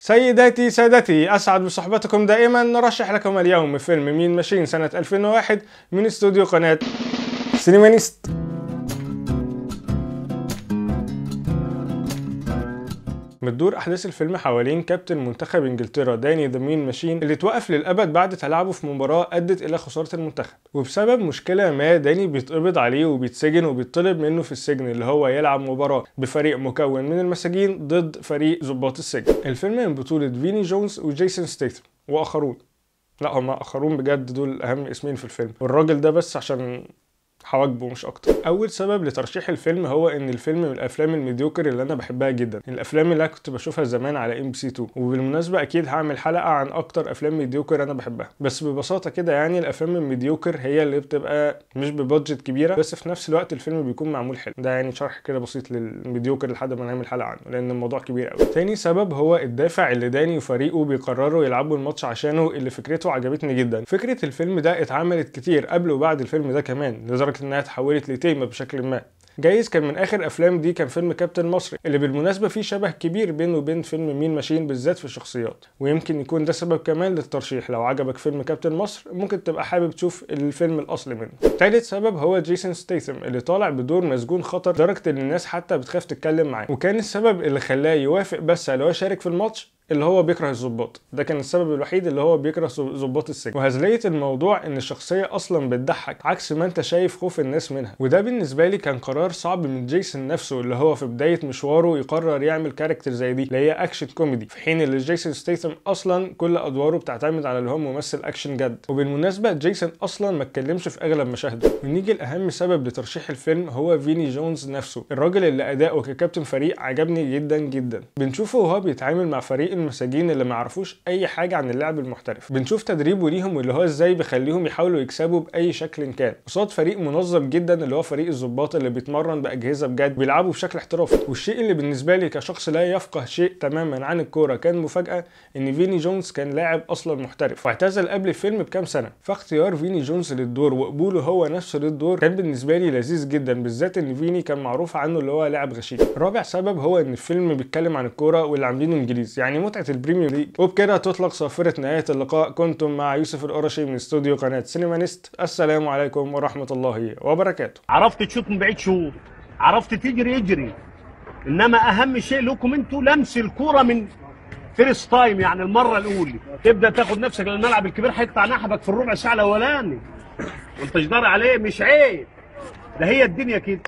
سيداتي سادتي، أسعد بصحبتكم دائما. نرشح لكم اليوم فيلم مين ماشين سنة 2001 من استوديو قناة سينمانيست. بتدور أحداث الفيلم حوالين كابتن منتخب إنجلترا داني ذا مين ماشين اللي توقف للأبد بعد تلعبه في مباراة أدت إلى خسارة المنتخب، وبسبب مشكلة ما داني بيتقبض عليه وبيتسجن وبيطلب منه في السجن اللي هو يلعب مباراة بفريق مكون من المساجين ضد فريق ضباط السجن. الفيلم من بطولة فيني جونز وجيسون ستيثم وآخرون. لا، هما آخرون بجد، دول أهم اسمين في الفيلم، والراجل ده بس عشان حواجبه مش اكتر. اول سبب لترشيح الفيلم هو ان الفيلم من الافلام الميديوكر اللي انا بحبها جدا، الافلام اللي انا كنت بشوفها زمان على MBC2. وبالمناسبه اكيد هعمل حلقه عن اكتر افلام ميديوكر انا بحبها، بس ببساطه كده يعني الافلام الميديوكر هي اللي بتبقى مش ببادجت كبيره بس في نفس الوقت الفيلم بيكون معمول حلو. ده يعني شرح كده بسيط للميديوكر لحد ما نعمل حلقه عنه، لان الموضوع كبير قوي. تاني سبب هو الدافع اللي داني وفريقه بيقرروا يلعبوا الماتش عشانه، اللي فكرته عجبتني جدا. فكره الفيلم ده اتعملت كتير قبل وبعد الفيلم ده كمان، لدرجه انها اتحولت لتيمة بشكل ما. جايز كان من اخر افلام دي كان فيلم كابتن مصري، اللي بالمناسبه فيه شبه كبير بينه وبين فيلم مين ماشين بالذات في الشخصيات، ويمكن يكون ده سبب كمان للترشيح. لو عجبك فيلم كابتن مصر ممكن تبقى حابب تشوف الفيلم الاصلي منه. ثالث سبب هو جيسون ستيثم اللي طالع بدور مسجون خطر لدرجه ان الناس حتى بتخاف تتكلم معاه، وكان السبب اللي خلاه يوافق بس على هو يشارك في الماتش اللي هو بيكره الضباط. ده كان السبب الوحيد اللي هو بيكره ضباط السجن. وهزلية الموضوع ان الشخصية اصلا بتضحك عكس ما انت شايف خوف الناس منها، وده بالنسبة لي كان قرار صعب من جيسون نفسه، اللي هو في بداية مشواره يقرر يعمل كاركتر زي دي اللي هي اكشن كوميدي، في حين اللي جيسون ستيثم اصلا كل ادواره بتعتمد على اللي هو ممثل اكشن جد. وبالمناسبة جيسون اصلا ما اتكلمش في اغلب مشاهده. ونيجي لاهم سبب لترشيح الفيلم هو فيني جونز نفسه، الراجل اللي اداؤه ككابتن فريق عجبني جدا جدا. بنشوفه وهو بيتعامل مع فريق المساجين اللي ما يعرفوش اي حاجه عن اللعب المحترف، بنشوف تدريبه ليهم واللي هو ازاي بيخليهم يحاولوا يكسبوا باي شكل كان، قصاد فريق منظم جدا اللي هو فريق الضباط اللي بيتمرن باجهزه بجد بيلعبوا بشكل احترافي. والشيء اللي بالنسبه لي كشخص لا يفقه شيء تماما عن الكوره كان مفاجاه، ان فيني جونز كان لاعب اصلا محترف واعتزل قبل الفيلم بكام سنه. فاختيار فيني جونز للدور وقبوله هو نفسه للدور كان بالنسبه لي لذيذ جدا، بالذات ان فيني كان معروف عنه اللي هو لاعب غشيم. رابع سبب هو ان الفيلم بيتكلم عن الكوره واللي عاملينه انجليز، يعني متعه البريمير ليج. وبكده تطلق صافرة نهاية اللقاء. كنتم مع يوسف القرشي من استوديو قناة سينمانيست. السلام عليكم ورحمة الله وبركاته. عرفت تشوط من بعيد شوط، عرفت تجري اجري، انما اهم شيء لكم انتوا لمس الكوره من فيرست تايم، يعني المره الاولى تبدا تاخد نفسك للملعب الكبير هيقطع نحبك في الربع ساعه الاولاني وانت جدار عليه. مش عيب، ده هي الدنيا كده.